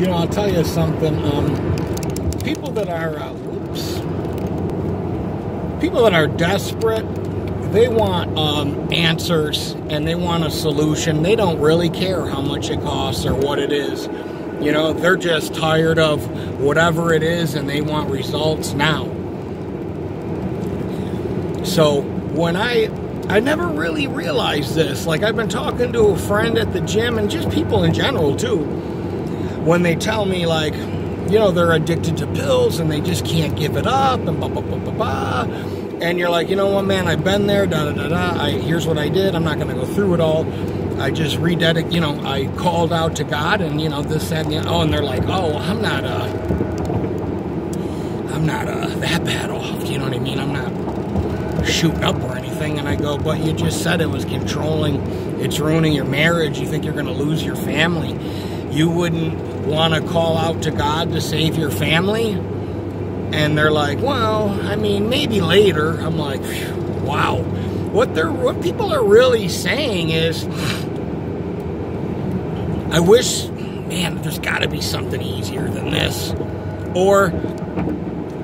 You know, I'll tell you something. People that are, people that are desperate, they want answers and they want a solution. They don't really care how much it costs or what it is. You know, they're just tired of whatever it is and they want results now. So when I never really realized this. Like, I've been talking to a friend at the gym and just people in general too. When they tell me, like, you know, they're addicted to pills and they just can't give it up and blah, blah, blah, blah, blah. And you're like, you know what, man, I've been there, da, da, da, da. Here's what I did. I'm not going to go through it all. I just rededicated, you know, I called out to God and, you know, this, that, and the, oh, and they're like, oh, I'm not that bad off. You know what I mean? I'm not shooting up or anything. And I go, but you just said it was controlling. It's ruining your marriage. You think you're going to lose your family. You wouldn't want to call out to God to save your family? And they're like, well, I mean, maybe later. I'm like, wow. What people are really saying is, I wish, man, there's got to be something easier than this. Or,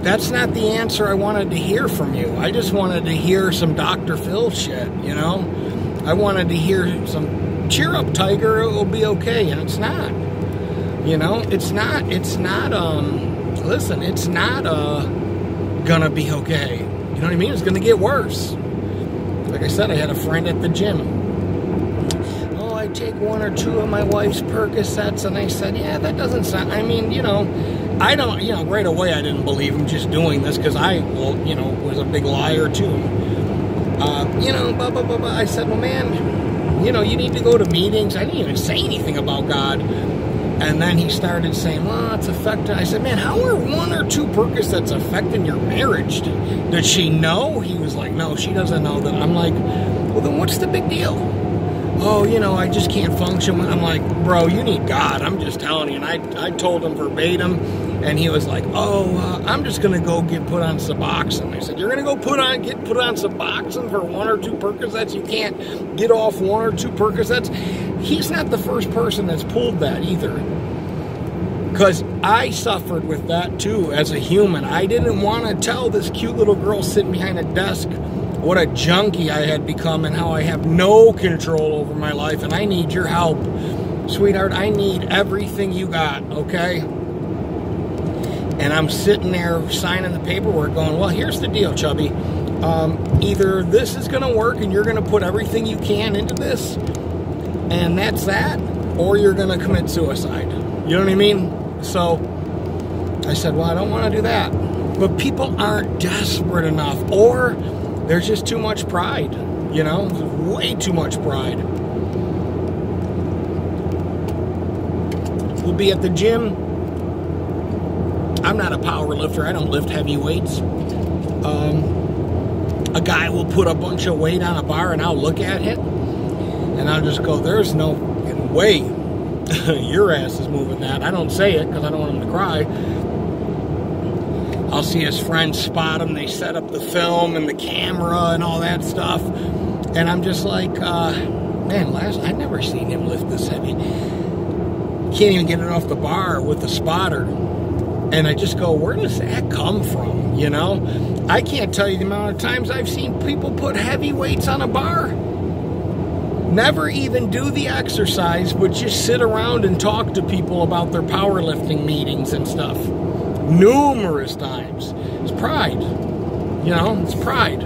that's not the answer I wanted to hear from you. I just wanted to hear some Dr. Phil shit, you know? I wanted to hear some, cheer up, Tiger, it will be okay. And it's not. You know, it's not, listen, it's not gonna be okay. You know what I mean? It's gonna get worse. Like I said, I had a friend at the gym. Oh, I take 1 or 2 of my wife's Percocets, and I said, yeah, that doesn't sound, I mean, you know, I don't, you know, right away I didn't believe him just doing this, because I, well, you know, was a big liar too. You know, blah, blah, blah, blah. I said, well, man, you know, you need to go to meetings. I didn't even say anything about God. And then he started saying, well, it's affecting. I said, man, how are 1 or 2 Percocets affecting your marriage? Did she know? He was like, no, she doesn't know that. I'm like, well, then what's the big deal? Oh, you know, I just can't function. I'm like, bro, you need God. I'm just telling you. And I told him verbatim. And he was like, oh, I'm just going to go get put on Suboxone. I said, you're going to go get put on Suboxone for 1 or 2 Percocets? You can't get off 1 or 2 Percocets? He's not the first person that's pulled that either. Because I suffered with that too as a human. I didn't want to tell this cute little girl sitting behind a desk what a junkie I had become and how I have no control over my life. And I need your help. Sweetheart, I need everything you got, okay? And I'm sitting there signing the paperwork going, well, here's the deal, Chubby. Either this is going to work and you're going to put everything you can into this, and that's that, or you're going to commit suicide. You know what I mean? So I said, well, I don't want to do that. But people aren't desperate enough, or there's just too much pride. You know, there's way too much pride. We'll be at the gym. I'm not a power lifter. I don't lift heavy weights. A guy will put a bunch of weight on a bar and I'll look at it and I'll just go, there's no way your ass is moving that. I don't say it because I don't want him to cry. I'll see his friends spot him. They set up the film and the camera and all that stuff. And I'm just like, man, I've never seen him lift this heavy. Can't even get it off the bar with the spotter. And I just go, where does that come from, you know? I can't tell you the amount of times I've seen people put heavy weights on a bar. Never even do the exercise, but just sit around and talk to people about their powerlifting meetings and stuff. Numerous times. It's pride. You know, it's pride.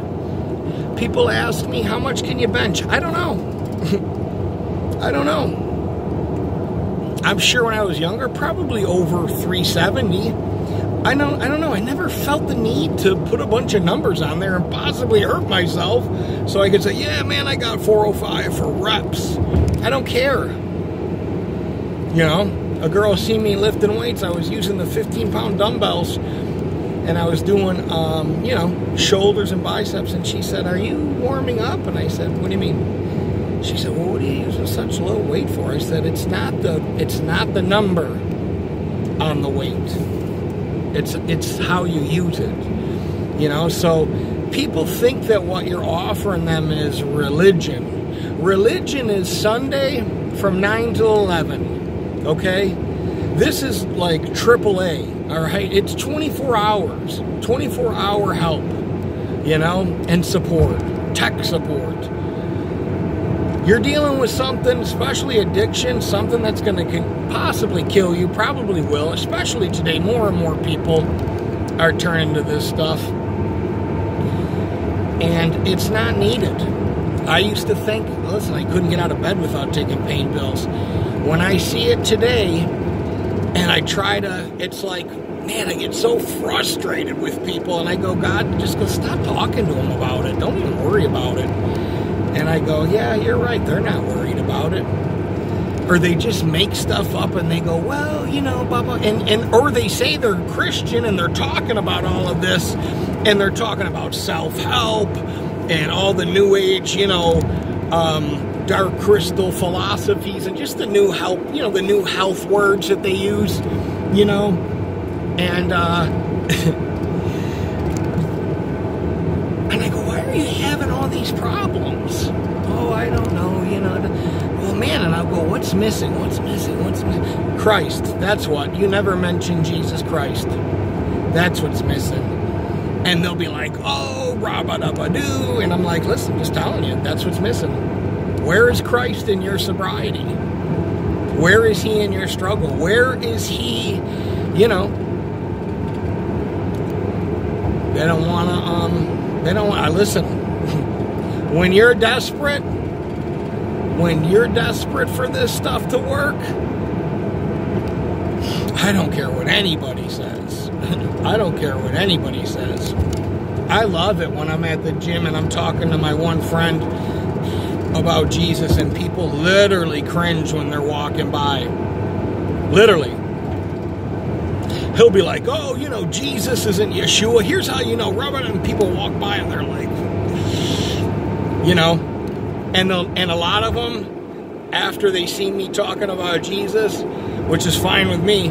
People ask me, how much can you bench? I don't know. I don't know. I'm sure when I was younger, probably over 370. I don't know. I never felt the need to put a bunch of numbers on there and possibly hurt myself so I could say, yeah, man, I got 405 for reps. I don't care. You know, a girl seen me lifting weights. I was using the 15-pound dumbbells and I was doing, you know, shoulders and biceps. And she said, are you warming up? And I said, what do you mean? She said, well, what are you using such low weight for? I said, it's not the number on the weight. It's how you use it. You know, so people think that what you're offering them is religion. Religion is Sunday from 9 to 11, okay? This is like AAA, all right? It's 24 hours, 24-hour help, you know, and support, tech support. You're dealing with something, especially addiction, something that's going to possibly kill you, probably will, especially today. More and more people are turning to this stuff, and it's not needed. I used to think, listen, I couldn't get out of bed without taking pain pills. When I see it today, and I try to, it's like, man, I get so frustrated with people, and I go, God, just go stop talking to them about it. Don't even worry about it. And I go, yeah, you're right. They're not worried about it. Or they just make stuff up and they go, well, you know, blah, blah. Or they say they're Christian and they're talking about all of this, and they're talking about self-help and all the new age, you know, dark crystal philosophies and just the new help, you know, the new health words that they use, you know. And and I go, why are you having all these problems? Oh, I don't know, you know. Well, man, and I'll go, what's missing? What's missing? What's missing? Christ. That's what. You never mention Jesus Christ. That's what's missing. And they'll be like, oh, rabba-dabba-doo. And I'm like, listen, I'm just telling you, that's what's missing. Where is Christ in your sobriety? Where is he in your struggle? Where is he, you know? They don't want to, listen, when you're desperate for this stuff to work, I don't care what anybody says. I don't care what anybody says. I love it when I'm at the gym and I'm talking to my one friend about Jesus and people literally cringe when they're walking by. Literally. He'll be like, oh, you know, Jesus isn't Yeshua. Here's how you know. And people walk by and they're like, you know, and a lot of them, after they see me talking about Jesus, which is fine with me,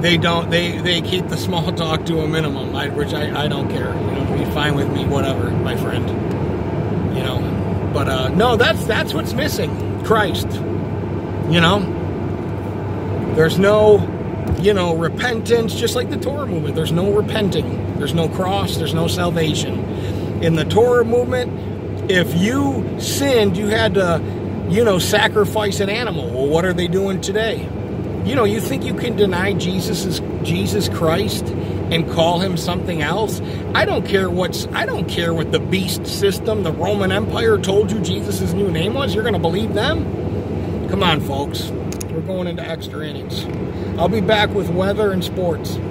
they keep the small talk to a minimum, which I don't care. You know, be fine with me, whatever, my friend. You know, but no, that's what's missing. Christ. You know, there's no, you know, repentance, just like the Torah movement. There's no repenting. There's no cross. There's no salvation. In the Torah movement, if you sinned, you had to, you know, sacrifice an animal. Well, what are they doing today? You know, you think you can deny Jesus Christ and call him something else? I don't care what the beast system, the Roman Empire told you Jesus' new name was. You're going to believe them? Come on, folks. We're going into extra innings. I'll be back with weather and sports.